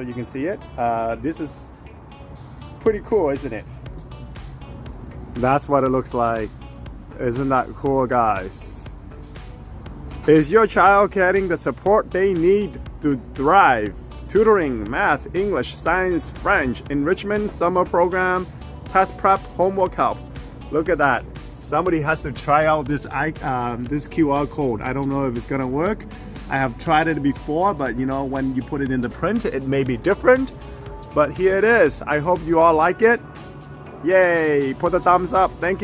so you can see it. This is pretty cool, isn't it? That's what it looks like. Isn't that cool, guys? Is your child getting the support they need to thrive? Tutoring, math, English, science, French, enrichment, summer program, test prep, homework help. Look at that. Somebody has to try out this QR code. I don't know if it's gonna work. I have tried it before, but you know, when you put it in the print, it may be different. But here it is. I hope you all like it. Yay! Put a thumbs up. Thank you.